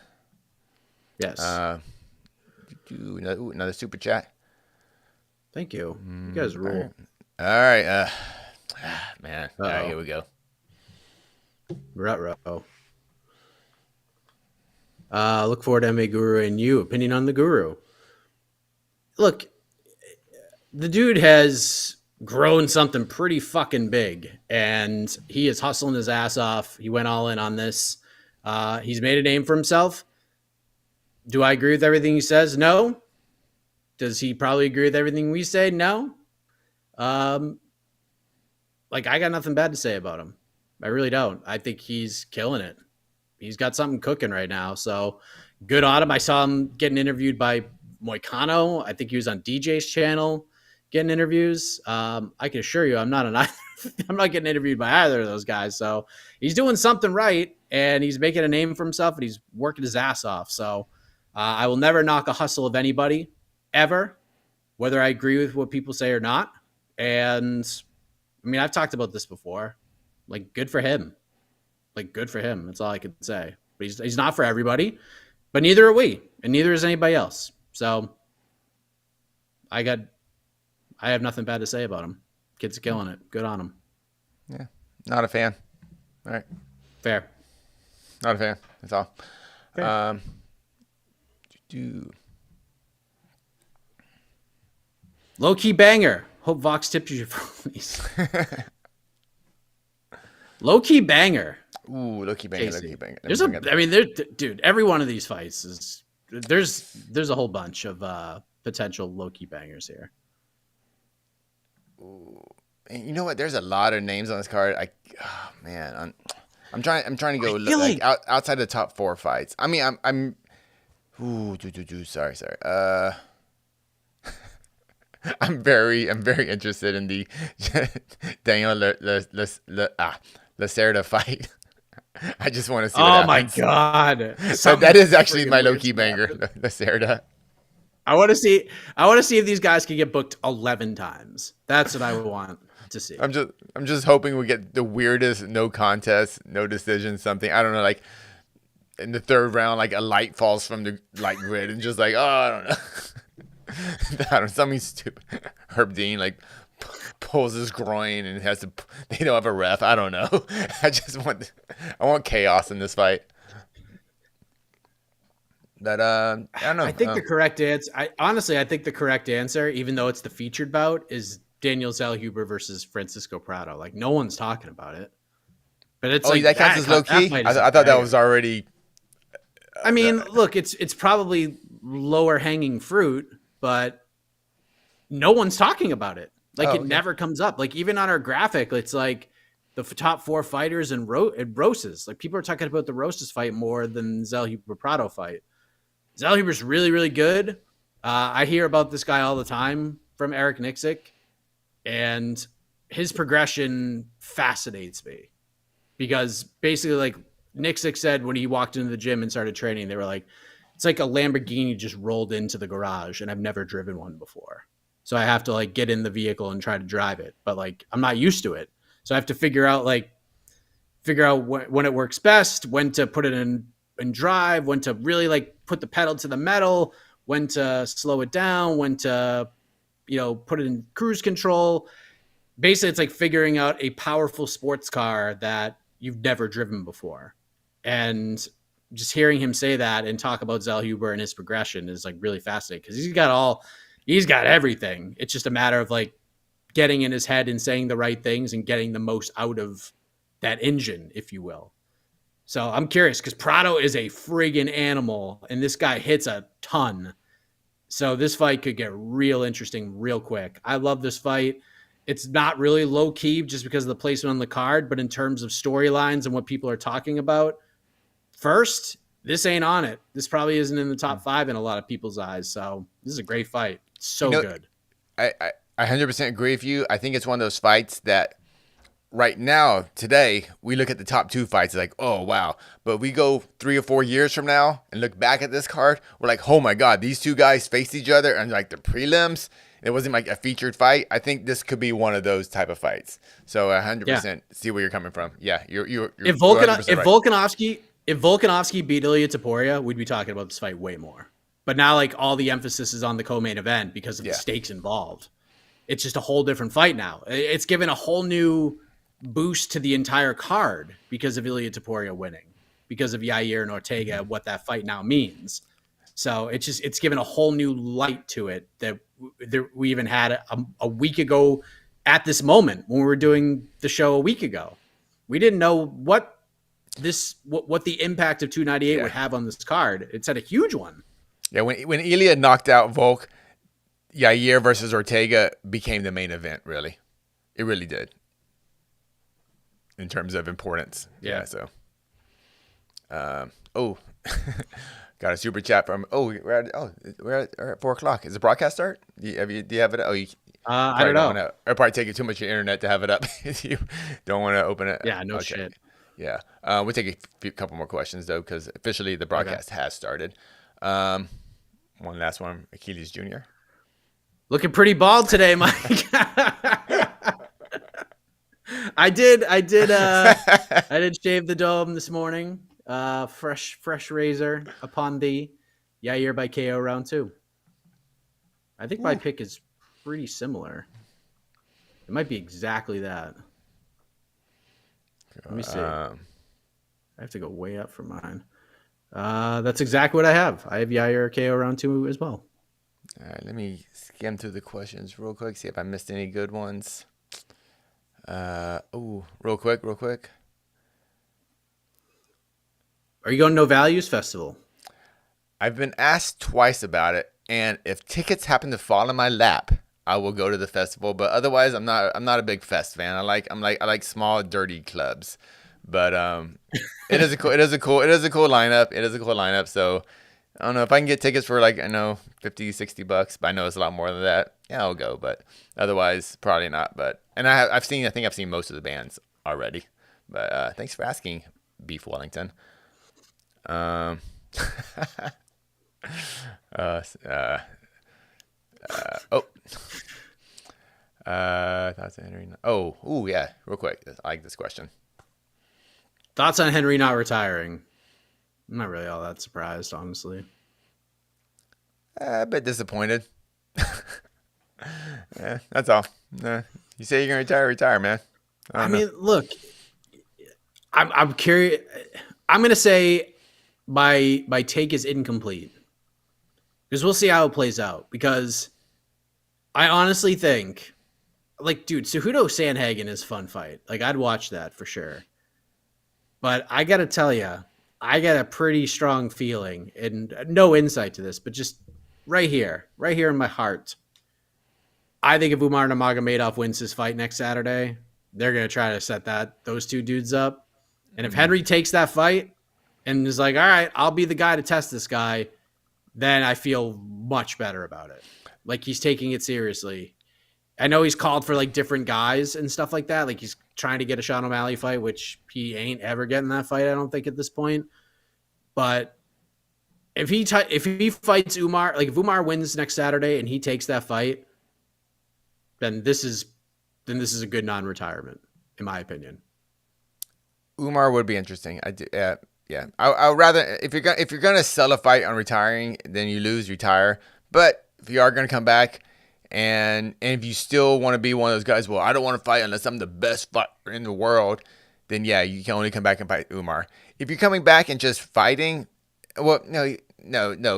Yes. Another super chat. Thank you. You guys All right. rule. All right. Man. All right, Uh-oh. here we go. Ruh-roh. Look forward to MMA Guru and you. Opinion on the Guru. Look, the dude has grown something pretty fucking big, and he is hustling his ass off. He went all in on this. He's made a name for himself. Do I agree with everything he says? No. Does he probably agree with everything we say? No. Um, like I got nothing bad to say about him. I really don't. I think he's killing it. He's got something cooking right now. So good on him. I saw him getting interviewed by Moicano. I think he was on DJ's channel getting interviews. I can assure you, I'm not I'm not getting interviewed by either of those guys. So he's doing something right, and he's making a name for himself, and he's working his ass off. So I will never knock a hustle of anybody ever, whether I agree with what people say or not. And I mean, I've talked about this before. Like, good for him. Like, good for him. That's all I can say. But he's not for everybody, but neither are we, and neither is anybody else. So I have nothing bad to say about him. Kid's killing it. Good on him. Yeah. Not a fan. All right. Fair. Not a fan. That's all. Fair. Low key banger. Hope Vox tips you for these. Low key banger. Ooh, low key banger. Low key banger. Dude, every one of these fights is there's a whole bunch of potential low key bangers here. Ooh. And you know what? There's a lot of names on this card. I'm trying to go like outside the top 4 fights. I mean, I'm. Ooh, sorry. I'm very interested in the Daniel Lacerda fight. I just want to see. Oh my god! So that is actually my low key banger, Lacerda. I want to see if these guys can get booked 11 times. That's what I would want to see. I'm just hoping we get the weirdest no contest, no decision, something. I don't know, like in the 3rd round, like a light falls from the light grid and just like, oh, I don't know. I don't know, something stupid. Herb Dean like pulls his groin and has to. They don't have a ref. I don't know. I want chaos in this fight. But I don't know. I think the correct answer. I think the correct answer, even though it's the featured bout, is Daniel Zellhuber versus Francisco Prado. Like no one's talking about it, but it's like that counts as low key. I thought that was already. I mean, look, it's probably lower hanging fruit, but no one's talking about it. Like it never comes up. Like even on our graphic, it's like the top 4 fighters and Roses. Like people are talking about the Roses fight more than Zellhuber Prado fight. Zellhuber's really, really good. I hear about this guy all the time from Eric Nixick, and his progression fascinates me because basically, like Nixick said when he walked into the gym and started training, they were like, it's like a Lamborghini just rolled into the garage, and I've never driven one before. So I have to like get in the vehicle and try to drive it, but like I'm not used to it. So I have to figure out when it works best, when to put it in drive, when to really like put the pedal to the metal, when to slow it down, when to, put it in cruise control. Basically, it's like figuring out a powerful sports car that you've never driven before. And just hearing him say that and talk about Zellhuber and his progression is like really fascinating because he's got everything. It's just a matter of like getting in his head and saying the right things and getting the most out of that engine, if you will. So I'm curious because Prado is a friggin' animal and this guy hits a ton. So this fight could get real interesting real quick. I love this fight. It's not really low key just because of the placement on the card, but in terms of storylines and what people are talking about, first, this ain't on it. This probably isn't in the top 5 in a lot of people's eyes. So this is a great fight. So good. I 100% agree with you. I think it's one of those fights that right now, today, we look at the top 2 fights like, oh, wow. But we go 3 or 4 years from now and look back at this card. We're like, oh, my God, these 2 guys faced each other and like the prelims. It wasn't like a featured fight. I think this could be one of those type of fights. So 100% see where you're coming from. Yeah, you're if Volkanovski beat Ilia Topuria, we'd be talking about this fight way more. But now like all the emphasis is on the co-main event because of the stakes involved. it's just a whole different fight now. It's given a whole new boost to the entire card because of Ilia Topuria winning, because of Yair and Ortega, what that fight now means. So it's given a whole new light to it that we even had a week ago at this moment when we were doing the show a week ago. We didn't know what the impact of 298 would have on this card. It's had a huge one. Yeah, when Ilia knocked out Volk, Yair versus Ortega became the main event, really. It really did. In terms of importance. Yeah, so. Got a super chat from, we're at 4 o'clock. Is the broadcast start? Do you have it? I don't know. It'll probably take you too much of your internet to have it up if you don't want to open it. Yeah, no shit. Yeah. We'll take a couple more questions, though, because officially the broadcast has started. One last one, Achilles Jr. Looking pretty bald today, Mike. I did shave the dome this morning. Fresh razor upon thee. Yair by KO round 2. I think my pick is pretty similar. It might be exactly that. Let me see. I have to go way up for mine. That's exactly what I have. I have Yair KO round 2 as well. All right, let me skim through the questions real quick, see if I missed any good ones. Real quick. Are you going to No Values Festival? I've been asked twice about it, and if tickets happen to fall in my lap, I will go to the festival. But otherwise, I'm not a big fest fan. I like small, dirty clubs. But it is a cool lineup. So I don't know if I can get tickets for $50, $60, but I know it's a lot more than that. Yeah, I'll go, but otherwise probably not. But I think I've seen most of the bands already. But thanks for asking, Beef Wellington. Thoughts on Henry. Yeah, real quick. I like this question. Thoughts on Henry not retiring? I'm not really all that surprised, honestly. A bit disappointed. Yeah, that's all. You say you're gonna retire, man. I mean, look, I'm curious. I'm gonna say my take is incomplete because we'll see how it plays out. Because I honestly think, dude, Cejudo Sandhagen is a fun fight. I'd watch that for sure. But I gotta tell you, I got a pretty strong feeling, and no insight to this, but just right here in my heart, I think if Umar Nurmagomedov wins his fight next Saturday, they're gonna try to set those two dudes up. And if Henry takes that fight and is like, all right, I'll be the guy to test this guy, then I feel much better about it. He's taking it seriously. I know he's called for different guys and stuff like that. He's trying to get a Sean O'Malley fight, which he ain't ever getting that fight, I don't think, at this point. But if he fights Umar, if Umar wins next Saturday and he takes that fight, then this is a good non-retirement, in my opinion. Umar would be interesting. Yeah. I would rather, if you're gonna sell a fight on retiring, then you retire. But if you are gonna come back, and if you still want to be one of those guys, well, I don't want to fight unless I'm the best fighter in the world, then yeah, you can only come back and fight Umar. If you're coming back and just fighting, well, no,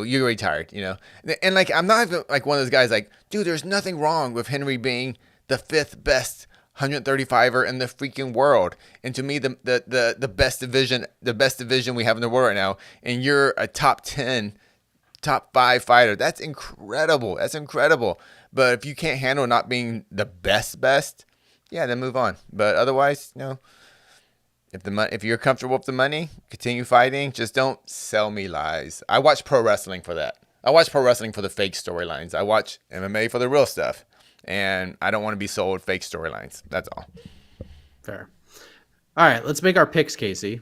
you're retired, And I'm not even one of those guys dude, there's nothing wrong with Henry being the 5th best 135er in the freaking world. And to me, the best division we have in the world right now, and you're a top 10, top 5 fighter. That's incredible. But if you can't handle not being the best, yeah, then move on. But otherwise, if you're comfortable with the money, continue fighting. Just don't sell me lies. I watch pro wrestling for that. I watch pro wrestling for the fake storylines. I watch MMA for the real stuff. And I don't want to be sold fake storylines. That's all. Fair. All right, let's make our picks, Casey,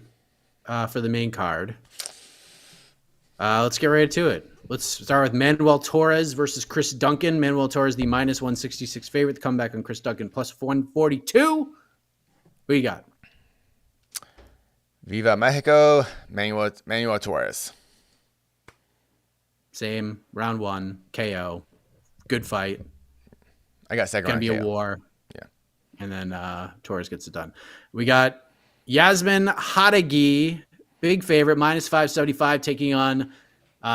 for the main card. Let's get right to it. Let's start with Manuel Torres versus Chris Duncan. Manuel Torres, the minus 166 favorite. The comeback on Chris Duncan, plus 142. What you got? Viva Mexico, Manuel Torres. Same, round 1, KO. Good fight. I got second Going to round be a KO. war. Yeah. And then Torres gets it done. We got Yasmin Hadagi, big favorite, minus 575, taking on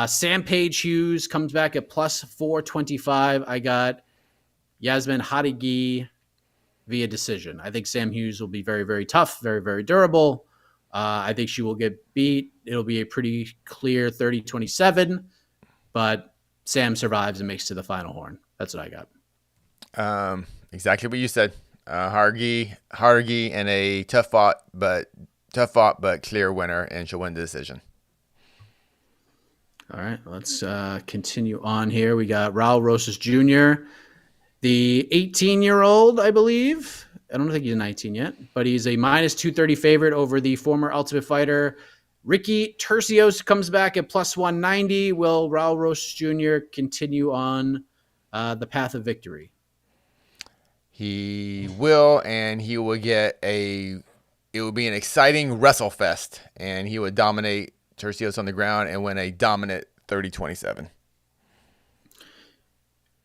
Sam Page Hughes, comes back at plus 425. I got Yasmin Hadagi via decision. I think Sam Hughes will be very, very tough, very, very durable. I think she will get beat. It'll be a pretty clear 30-27, but Sam survives and makes to the final horn. That's what I got. Exactly what you said. Hargi, and a tough fought but clear winner, and she'll win the decision. All right, let's continue on here. We got Raul Rosas Jr., the 18-year-old, I believe. I don't think he's 19 yet, but he's a minus 230 favorite over the former Ultimate Fighter. Ricky Tercios comes back at plus 190. Will Raul Rosas Jr. continue on the path of victory? He will, and he will get it will be an exciting wrestle fest, and he would dominate Tercios on the ground and win a dominant 30-27.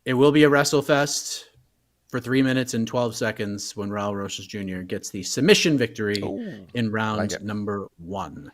It will be a wrestle fest for 3 minutes and 12 seconds when Raul Rosas Jr. gets the submission victory in round number 1.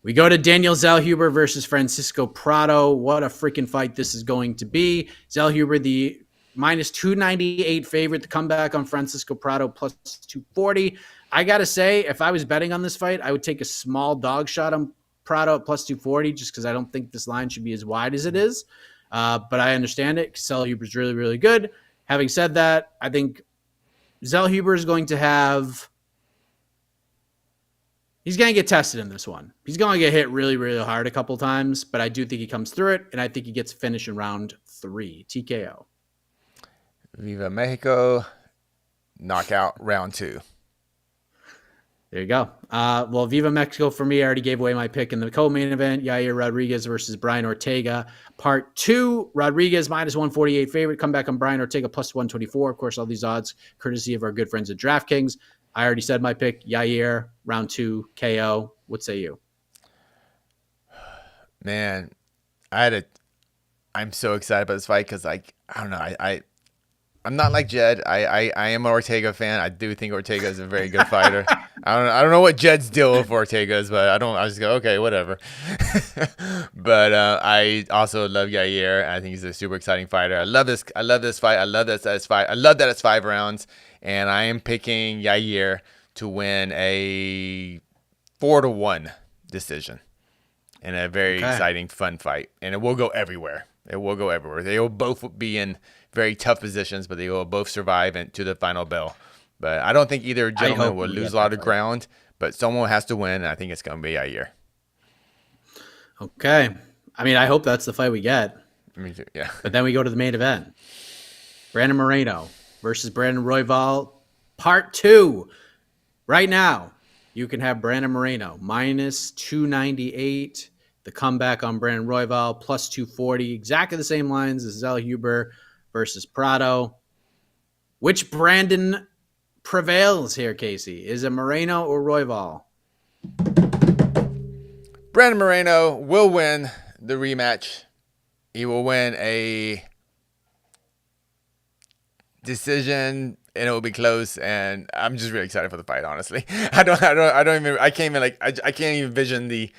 We go to Daniel Zellhuber versus Francisco Prado. What a freaking fight this is going to be. Zellhuber, the minus 298 favorite to come back on Francisco Prado, plus 240. I got to say, if I was betting on this fight, I would take a small dog shot on Prado at plus 240 just because I don't think this line should be as wide as it is. But I understand it. Zellhuber is really, really good. Having said that, I think Zellhuber is going to have... He's going to get tested in this one. He's going to get hit really, really hard a couple times, but I do think he comes through it, and I think he gets finished in round 3. TKO. Viva Mexico. Knockout round 2. There you go. Well, Viva Mexico for me, I already gave away my pick in the co-main event. Yair Rodriguez versus Brian Ortega. Part 2, Rodriguez minus 148 favorite. Come back on Brian Ortega plus 124. Of course, all these odds courtesy of our good friends at DraftKings. I already said my pick. Yair, round 2, KO. What say you? Man, I'm so excited about this fight because I don't know. I'm not like Jed. I am an Ortega fan. I do think Ortega is a very good fighter. I don't know what Jed's deal with Ortega is, but I just go, okay, whatever. But I also love Yair. I think he's a super exciting fighter. I love this fight. I love that it's 5 rounds, and I am picking Yair to win a 4-1 decision in a very exciting, fun fight, and it will go everywhere. They will both be in very tough positions, but they will both survive to the final bell. But I don't think either gentleman will lose a lot of ground, but someone has to win, and I think it's going to be Yair. Okay. I mean, I hope that's the fight we get. Me too, yeah. But then we go to the main event. Brandon Moreno versus Brandon Royval, part 2. Right now, you can have Brandon Moreno minus 298. The comeback on Brandon Royval plus 240. Exactly the same lines as Zellhuber versus Prado. Which Brandon prevails here, Casey? Is it Moreno or Royval? Brandon Moreno will win the rematch. He will win a decision, and it will be close. And I'm just really excited for the fight. Honestly, I can't even envision the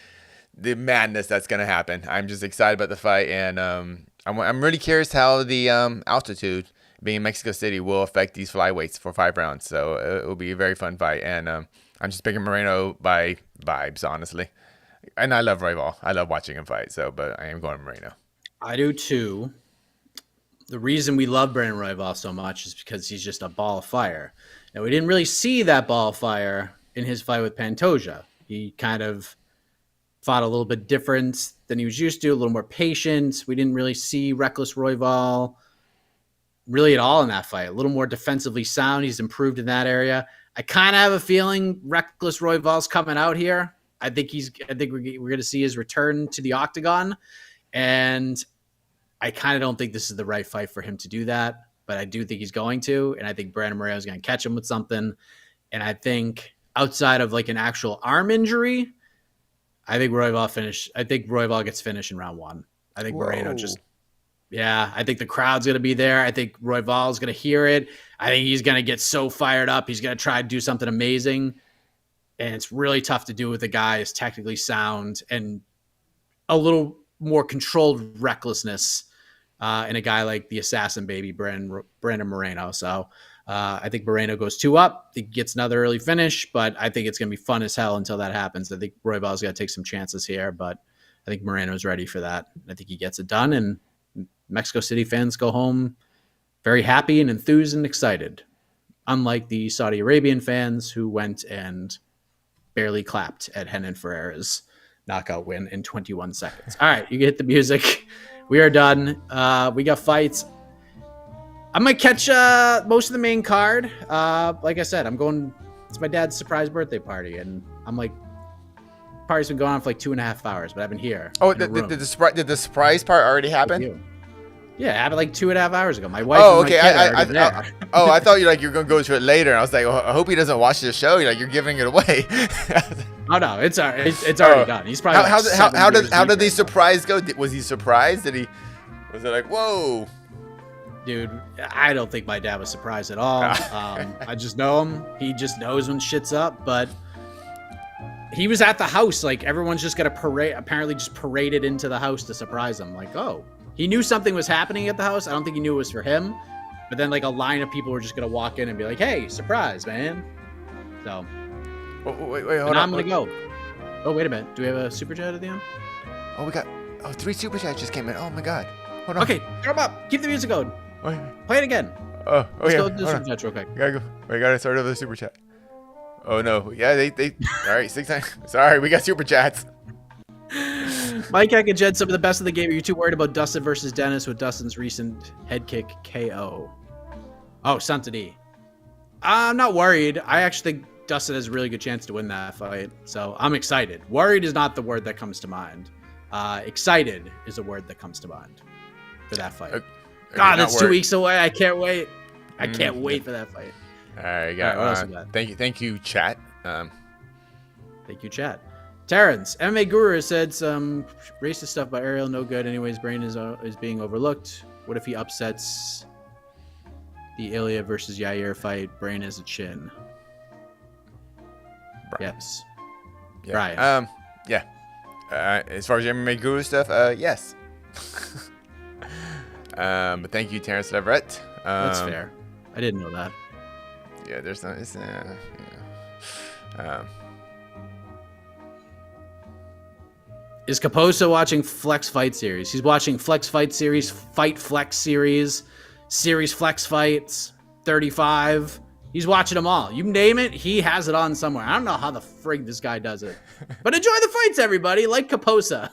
madness that's gonna happen. I'm just excited about the fight, and I'm really curious how the altitude being in Mexico City will affect these flyweights for 5 rounds. So it will be a very fun fight, and I'm just picking Moreno by vibes, honestly. And I love Royval. I love watching him fight. But I am going Moreno. I do too. The reason we love Brandon Royval so much is because he's just a ball of fire. And we didn't really see that ball of fire in his fight with Pantoja. He kind of fought a little bit different than he was used to, a little more patient. We didn't really see reckless Royval really at all in that fight. A little more defensively sound. He's improved in that area. I kind of have a feeling reckless Royval's coming out here. I think we're going to see his return to the octagon, and I kind of don't think this is the right fight for him to do that, but I do think he's going to, and I think Brandon Moreno is going to catch him with something. And I think outside of like an actual arm injury, I think Royval gets finished in round 1. I think Moreno just Yeah, I think the crowd's going to be there. I think Royval's going to hear it. I think he's going to get so fired up. He's going to try to do something amazing. And it's really tough to do with a guy as technically sound and a little more controlled recklessness in a guy like the assassin baby, Brandon Moreno. So I think Moreno goes 2 up. He gets another early finish, but I think it's going to be fun as hell until that happens. I think Royval's got to take some chances here, but I think Moreno's ready for that. I think he gets it done, and Mexico City fans go home very happy and enthused and excited, unlike the Saudi Arabian fans who went and barely clapped at Renan Ferreira's knockout win in 21 seconds. All right, you can hit the music. We are done. We got fights. I might catch most of the main card. Like I said, I'm going. It's my dad's surprise birthday party, and I'm like, party's been going on for like 2.5 hours, but I've been here. Oh, did the surprise part already happen? Yeah, it happened like 2.5 hours ago. My wife. Oh, okay. I thought you were gonna go to it later. I was like, I hope he doesn't watch the show. You're giving it away. Oh no, it's already done. He's probably how did the surprise go? Was he surprised? Was it like, whoa? Dude, I don't think my dad was surprised at all. I just know him. He just knows when shit's up. But he was at the house. Like, everyone's just gonna apparently just paraded into the house to surprise him. Like, oh. He knew something was happening at the house. I don't think he knew it was for him. But then, like, a line of people were just going to walk in and be like, hey, surprise, man. So. Wait, hold on. I'm going to go. Oh, wait a minute. Do we have a super chat at the end? Oh, we got 3 super chats just came in. Oh, my God. Hold on. Okay, throw them up. Keep the music going. Wait. Play it again. Let's go to the super chat real quick. We got to start over the super chat. Oh, no. Yeah, they all right, 6 times. Sorry, we got super chats. Mike Eck and Jed, some of the best of the game. Are you too worried about Dustin versus Dennis with Dustin's recent head kick KO? Oh, Santini. I'm not worried. I actually think Dustin has a really good chance to win that fight. So I'm excited. Worried is not the word that comes to mind. Excited is the word that comes to mind for that fight. God, that's 2 weeks away. I can't wait. I can't wait for that fight. All right, what else we got? Thank you, chat. Thank you, chat. Terrence, MMA Guru said some racist stuff about Ariel. No good. Anyways, Brain is being overlooked. What if he upsets the Ilya versus Yair fight? Brain has a chin. Brian. Yes. Yeah. Brian. Yeah. As far as MMA Guru stuff, yes. But thank you, Terrence Leverett. That's fair. I didn't know that. Yeah, there's no. It's Is Caposa watching Flex Fight Series? He's watching Flex Fight Series, Fight Flex Series Flex Fights, 35. He's watching them all. You name it, he has it on somewhere. I don't know how the frig this guy does it. But enjoy the fights, everybody. Like Caposa.